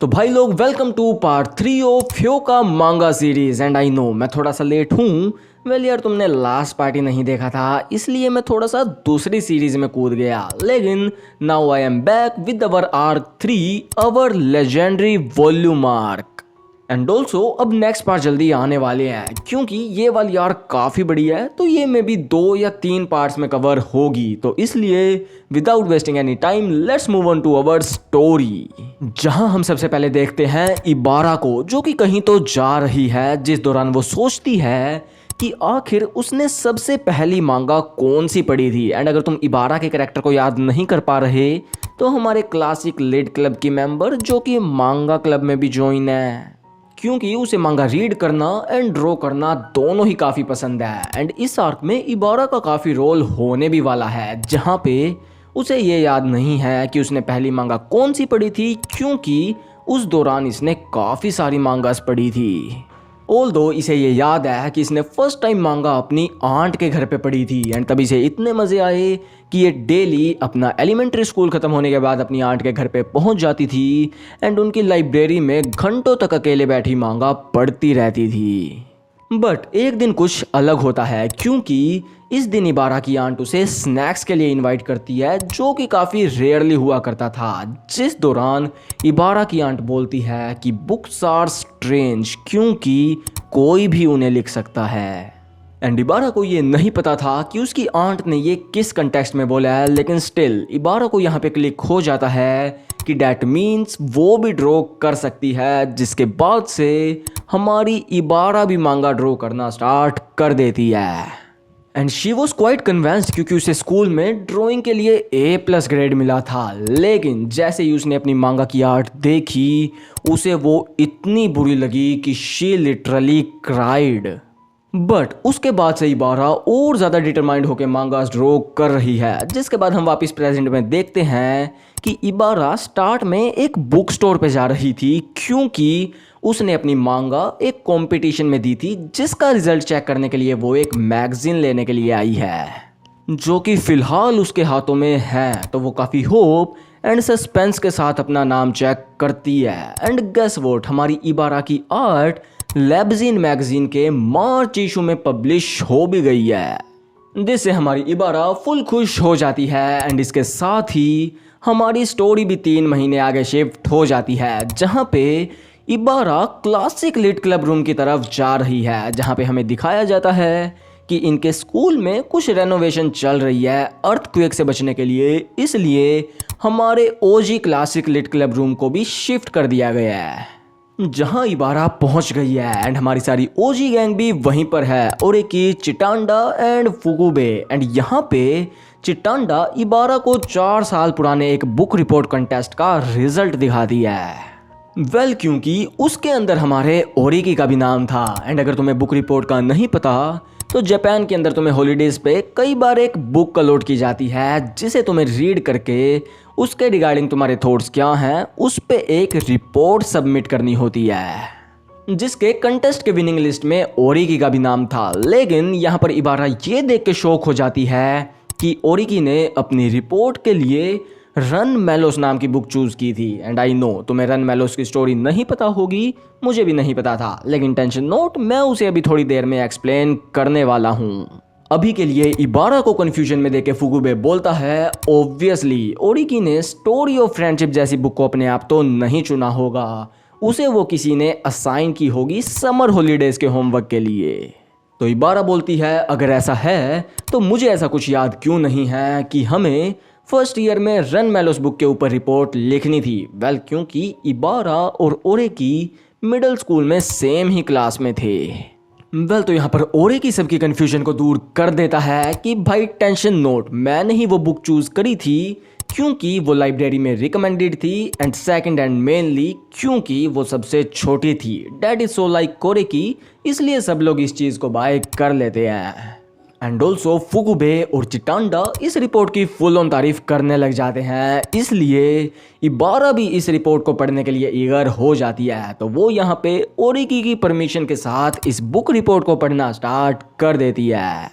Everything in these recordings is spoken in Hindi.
तो भाई लोग वेलकम टू पार्ट 3 ऑफ फ्योका मांगा सीरीज। एंड आई नो मैं थोड़ा सा लेट हूँ। वेल यार, तुमने लास्ट पार्ट ही नहीं देखा था, इसलिए मैं थोड़ा सा दूसरी सीरीज में कूद गया। लेकिन now I am back with our arc 3, our legendary volume arc. And also अब नेक्स्ट पार्ट जल्दी आने वाले हैं, क्योंकि ये वाली आर्क काफ़ी बड़ी है, तो ये मे बी 2 या 3 पार्ट्स में कवर होगी। तो इसलिए without wasting any time let's move on to our story, जहां हम सबसे पहले देखते हैं इबारा को, जो कि कहीं तो जा रही है, जिस दौरान वो सोचती है कि आखिर उसने सबसे पहली मांगा कौन सी पढ़ी थी। एंड अगर तुम इबारा के कैरेक्टर को याद नहीं कर पा रहे तो हमारे क्लासिक लिड क्लब की मेंबर, जो कि मांगा क्लब में भी ज्वाइन है, क्योंकि उसे मांगा रीड करना एंड ड्रॉ करना दोनों ही काफ़ी पसंद है। एंड इस आर्क में इबारा का काफ़ी रोल होने भी वाला है, जहाँ पे उसे ये याद नहीं है कि उसने पहली मांगा कौन सी पढ़ी थी, क्योंकि उस दौरान इसने काफ़ी सारी मांगास पढ़ी थी। ऑल्दो इसे ये याद है कि इसने फर्स्ट टाइम मांगा अपनी आंट के घर पे पढ़ी थी। एंड तभी इसे इतने मज़े आए कि ये डेली अपना एलिमेंट्री स्कूल ख़त्म होने के बाद अपनी आंट के घर पे पहुंच जाती थी एंड उनकी लाइब्रेरी में घंटों तक अकेले बैठी मांगा पढ़ती रहती थी। बट एक दिन कुछ अलग होता है, क्योंकि इस दिन इबारा की आंट उसे स्नैक्स के लिए इनवाइट करती है, जो कि काफ़ी रेयरली हुआ करता था। जिस दौरान इबारा की आंट बोलती है कि बुक्स आर स्ट्रेंज, क्योंकि कोई भी उन्हें लिख सकता है। एंड इबारा को ये नहीं पता था कि उसकी आंट ने ये किस कंटेक्स्ट में बोला है, लेकिन स्टिल इबारा को यहाँ पे क्लिक हो जाता है कि डैट मीन्स वो भी ड्रॉ कर सकती है, जिसके बाद से हमारी इबारा भी मांगा ड्रॉ करना स्टार्ट कर देती है। And she was quite convinced, क्योंकि उसे स्कूल में ड्राइंग के लिए A+ ग्रेड मिला था। लेकिन जैसे ही उसने अपनी मांगा की आर्ट देखी, उसे वो इतनी बुरी लगी कि शी लिटरली क्राइड। बट उसके बाद से इबारा और ज़्यादा डिटरमाइंड होकर मांगास ड्रॉ कर रही है, जिसके बाद हम वापस प्रेजेंट में देखते हैं कि इबारा स्टार्ट में एक बुक स्टोर पे जा रही थी, क्योंकि उसने अपनी मांगा एक कंपटीशन में दी थी, जिसका रिजल्ट चेक करने के लिए वो एक मैगजीन लेने के लिए आई है, जो कि फ़िलहाल उसके हाथों में है। तो वो काफ़ी होप एंड सस्पेंस के साथ अपना नाम चेक करती है। एंड गेस व्हाट, हमारी इबारा की आर्ट लैबजीन मैगजीन के मार्च इशू में पब्लिश हो भी गई है, जिससे हमारी इबारा फुल खुश हो जाती है। एंड इसके साथ ही हमारी स्टोरी भी 3 महीने आगे शिफ्ट हो जाती है, जहाँ पे इबारा क्लासिक लिट क्लब रूम की तरफ जा रही है, जहाँ पे हमें दिखाया जाता है कि इनके स्कूल में कुछ रेनोवेशन चल रही है अर्थक्वेक से बचने के लिए, इसलिए हमारे OG classic lit club room को भी शिफ्ट कर दिया गया है, जहां इबारा पहुंच गई है। एंड हमारी सारी OG गैंग भी वहीं पर है, ओरेकी, चिटांडा एंड फुकुबे। एंड यहाँ पे चिटांडा इबारा को 4 साल पुराने एक बुक रिपोर्ट कंटेस्ट का रिजल्ट दिखा दिया है। वेल, क्योंकि उसके अंदर हमारे ओरेकी का भी नाम था। एंड अगर तुम्हें बुक रिपोर्ट का नहीं पता, तो जापान के अंदर तुम्हें हॉलीडेज पे कई बार एक बुक अलॉट की जाती है, जिसे तुम्हें रीड करके उसके रिगार्डिंग तुम्हारे थॉट्स क्या हैं उस पे एक रिपोर्ट सबमिट करनी होती है, जिसके कंटेस्ट के विनिंग लिस्ट में ओरेकी का भी नाम था। लेकिन यहाँ पर इबारा ये देख के शॉक हो जाती है कि ओरेकी ने अपनी रिपोर्ट के लिए रन मेलोस नाम की बुक चूज़ की थी। एंड आई नो तुम्हें रन मेलोस की स्टोरी नहीं पता होगी, मुझे भी नहीं पता था, लेकिन टेंशन नोट, मैं उसे अभी थोड़ी देर में एक्सप्लेन करने वाला हूँ। अभी के लिए इबारा को कंफ्यूजन में देके फुकुबे बोलता है, ऑब्वियसली ओरेकी ने स्टोरी ऑफ फ्रेंडशिप जैसी बुक को अपने आप तो नहीं चुना होगा, उसे वो किसी ने असाइन की होगी समर हॉलीडेज के होमवर्क के लिए। तो इबारा बोलती है, अगर ऐसा है तो मुझे ऐसा कुछ याद क्यों नहीं है कि हमें फर्स्ट ईयर में रन मेलोस बुक के ऊपर रिपोर्ट लिखनी थी। वेल, क्योंकि इबारा और ओरेकी मिडिल स्कूल में सेम ही क्लास में थे। वेल, तो यहाँ पर ओरेकी सबकी कन्फ्यूजन को दूर कर देता है कि भाई टेंशन नोट, मैंने ही वो बुक चूज करी थी क्योंकि वो लाइब्रेरी में रिकमेंडेड थी, एंड सेकंड एंड मेनली क्योंकि वो सबसे छोटी थी। डैट इज सो लाइक ओरेकी, इसलिए सब लोग इस चीज़ को बाय कर लेते हैं। एंड ऑल्सो फुकुबे और चिटांडा इस रिपोर्ट की फुल ऑन तारीफ करने लग जाते हैं, इसलिए इबारा भी इस रिपोर्ट को पढ़ने के लिए ईगर हो जाती है। तो वो यहाँ पे ओरेकी की परमिशन के साथ इस बुक रिपोर्ट को पढ़ना स्टार्ट कर देती है।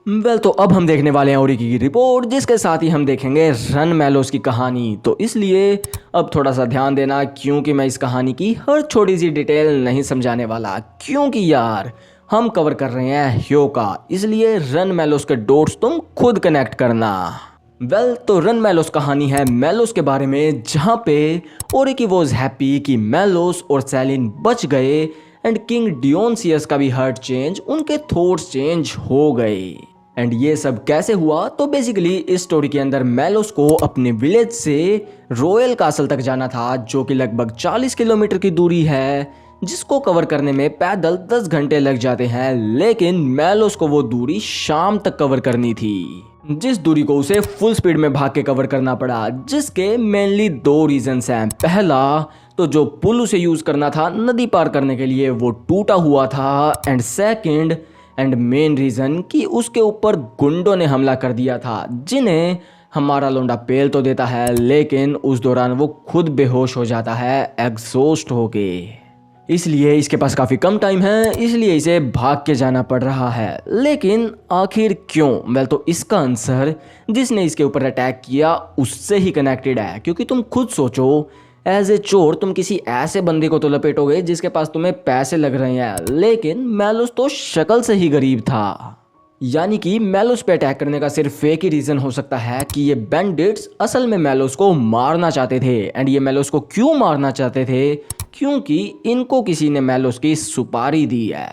तो अब हम देखने वाले हैं ओरिकी की रिपोर्ट, जिसके साथ ही हम देखेंगे रन मेलोस की कहानी। तो इसलिए अब थोड़ा सा ध्यान देना, क्योंकि मैं इस कहानी की हर छोटी सी डिटेल नहीं समझाने वाला, क्योंकि यार हम कवर कर रहे हैं ह्योका, इसलिए रन मेलोस के डॉट्स तुम खुद कनेक्ट करना। तो रन मेलोस कहानी है मेलोस के बारे में, जहाँ पे ओरिकी वॉज हैप्पी कि मेलोस और सेलिन बच गए एंड किंग डियोनिसियस का भी हार्ट चेंज, उनके थॉट्स चेंज हो गए। एंड ये सब कैसे हुआ? तो बेसिकली इस स्टोरी के अंदर मेलोस को अपने विलेज से रॉयल कासल तक जाना था, जो कि लगभग 40 किलोमीटर की दूरी है, जिसको कवर करने में पैदल 10 घंटे लग जाते हैं। लेकिन मेलोस को वो दूरी शाम तक कवर करनी थी, जिस दूरी को उसे फुल स्पीड में भाग के कवर करना पड़ा, जिसके मेनली 2 रीजंस हैं। पहला तो जो पुल उसे यूज करना था नदी पार करने के लिए, वो टूटा हुआ था। And second and main reason कि उसके ऊपर गुंडों ने हमला कर दिया था, जिन्हें हमारा लोंडा पेल तो देता है, लेकिन उस दौरान वो खुद बेहोश हो जाता है एग्जॉस्ट होके। इसलिए इसके पास काफ़ी कम टाइम है, इसलिए इसे भाग के जाना पड़ रहा है। लेकिन आखिर क्यों? तो इसका आंसर जिसने इसके ऊपर अटैक किया उससे ही कनेक्टेड है, क्योंकि तुम खुद सोचो, एज ए चोर तुम किसी ऐसे बंदे को तो लपेटोगे जिसके पास तुम्हें पैसे लग रहे हैं, लेकिन मेलोस तो शक्ल से ही गरीब था। यानी कि मेलोस पे अटैक करने का सिर्फ एक ही रीजन हो सकता है कि ये बैंडिट्स असल में मेलोस को मारना चाहते थे। एंड ये मेलोस को क्यों मारना चाहते थे? क्योंकि इनको किसी ने मेलोस की सुपारी दी है।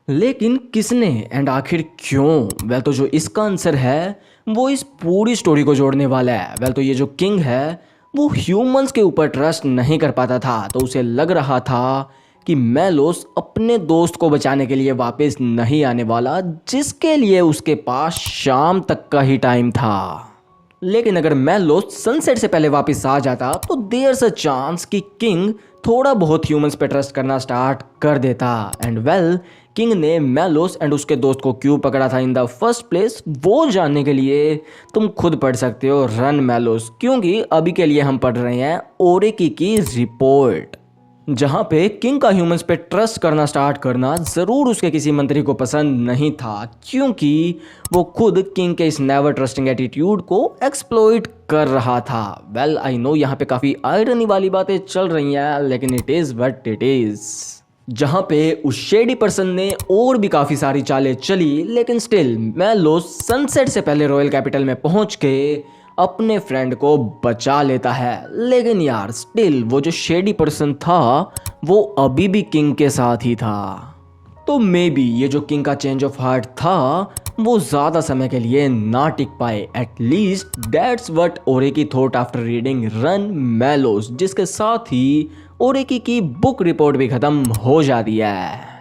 लेकिन किसने एंड आखिर क्यों? तो जो इसका आंसर है वो इस पूरी स्टोरी को जोड़ने वाला है। तो ये जो किंग है वो ह्यूमंस के ऊपर ट्रस्ट नहीं कर पाता था, तो उसे लग रहा था कि मेलोस अपने दोस्त को बचाने के लिए वापस नहीं आने वाला, जिसके लिए उसके पास शाम तक का ही टाइम था। लेकिन अगर मेलोस सनसेट से पहले वापस आ जाता तो देयर अ चांस कि किंग थोड़ा बहुत ह्यूमंस पे ट्रस्ट करना स्टार्ट कर देता। एंड किंग ने मेलोस एंड उसके दोस्त को क्यों पकड़ा था इन द फर्स्ट प्लेस, वो जानने के लिए तुम खुद पढ़ सकते हो रन मेलोस, क्योंकि अभी के लिए हम पढ़ रहे हैं ओरिकी की रिपोर्ट, जहाँ पे किंग का ह्यूमंस पे ट्रस्ट करना स्टार्ट करना ज़रूर उसके किसी मंत्री को पसंद नहीं था, क्योंकि वो खुद किंग के इस नेवर ट्रस्टिंग एटीट्यूड को एक्सप्लॉइट कर रहा था। आई नो यहाँ पे काफ़ी आयरनी वाली बातें चल रही हैं, लेकिन it is what it is. जहाँ पे उस शेडी पर्सन ने और भी काफ़ी सारी चालें चली, लेकिन स्टिल मेलोस सनसेट से पहले रॉयल कैपिटल में पहुँच के अपने फ्रेंड को बचा लेता है। लेकिन यार स्टिल वो जो शेडी पर्सन था वो अभी भी किंग के साथ ही था, तो मे बी ये जो किंग का चेंज ऑफ हार्ट था वो ज़्यादा समय के लिए ना टिक पाए। At least that's what Oriki thought after reading run Melos, जिसके साथ ही ओरिकी की बुक रिपोर्ट भी ख़त्म हो जाती है,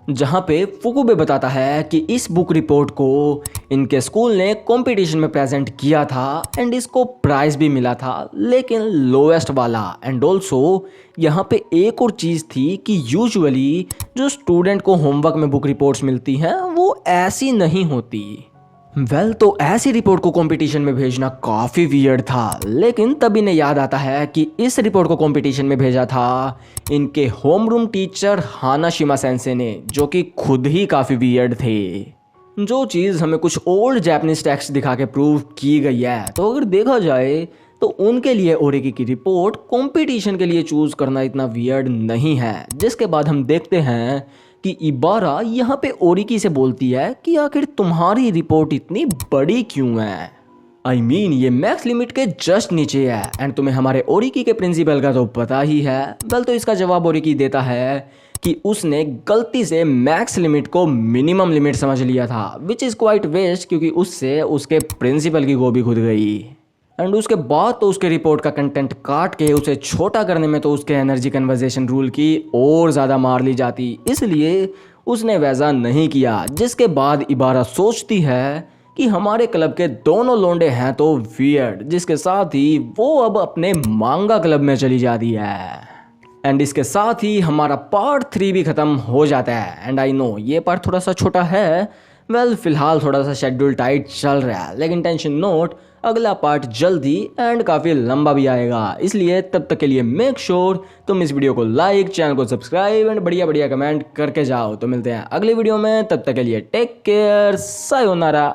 जहाँ पे फुकुबे बताता है कि इस बुक रिपोर्ट को इनके स्कूल ने कंपटीशन में प्रेजेंट किया था एंड इसको प्राइज भी मिला था, लेकिन लोएस्ट वाला। एंड ऑल्सो यहाँ पे एक और चीज़ थी कि यूजुअली जो स्टूडेंट को होमवर्क में बुक रिपोर्ट्स मिलती हैं वो ऐसी नहीं होती। तो ऐसी रिपोर्ट को कंपटीशन में भेजना काफ़ी वियर्ड था, लेकिन तब इन्हें याद आता है कि इस रिपोर्ट को कंपटीशन में भेजा था इनके होमरूम टीचर हानाशिमा सेंसे ने, जो कि खुद ही काफ़ी वियर्ड थे, जो चीज़ हमें कुछ ओल्ड जापानीज टेक्स्ट दिखा के प्रूव की गई है। तो अगर देखा जाए तो उनके लिए ओरिकी की रिपोर्ट कंपटीशन के लिए चूज़ करना इतना वियर्ड नहीं है। जिसके बाद हम देखते हैं कि इबारा यहाँ पे ओरिकी से बोलती है कि आखिर तुम्हारी रिपोर्ट इतनी बड़ी क्यों है? आई मीन ये मैक्स लिमिट के जस्ट नीचे है, एंड तुम्हें हमारे ओरिकी के प्रिंसिपल का तो पता ही है। तो इसका जवाब ओरिकी देता है कि उसने गलती से मैक्स लिमिट को मिनिमम लिमिट समझ लिया था, विच इज़ क्वाइट वेस्ट, क्योंकि उससे उसके प्रिंसिपल की गोभी खुद गई। एंड उसके बाद तो उसके रिपोर्ट का कंटेंट काट के उसे छोटा करने में तो उसके एनर्जी कन्वर्जेशन रूल की और ज़्यादा मार ली जाती, इसलिए उसने वैसा नहीं किया। जिसके बाद इबारा सोचती है कि हमारे क्लब के दोनों लोंडे हैं तो वियर्ड, जिसके साथ ही वो अब अपने मांगा क्लब में चली जाती है। एंड इसके साथ ही हमारा पार्ट 3 भी ख़त्म हो जाता है। एंड आई नो ये पार्ट थोड़ा सा छोटा है, फिलहाल थोड़ा सा शेड्यूल टाइट चल रहा है, लेकिन टेंशन नोट, अगला पार्ट जल्दी एंड काफ़ी लंबा भी आएगा। इसलिए तब तक के लिए मेक श्योर तुम इस वीडियो को लाइक, चैनल को सब्सक्राइब एंड बढ़िया बढ़िया कमेंट करके जाओ। तो मिलते हैं अगली वीडियो में, तब तक के लिए टेक केयर, सायोनारा।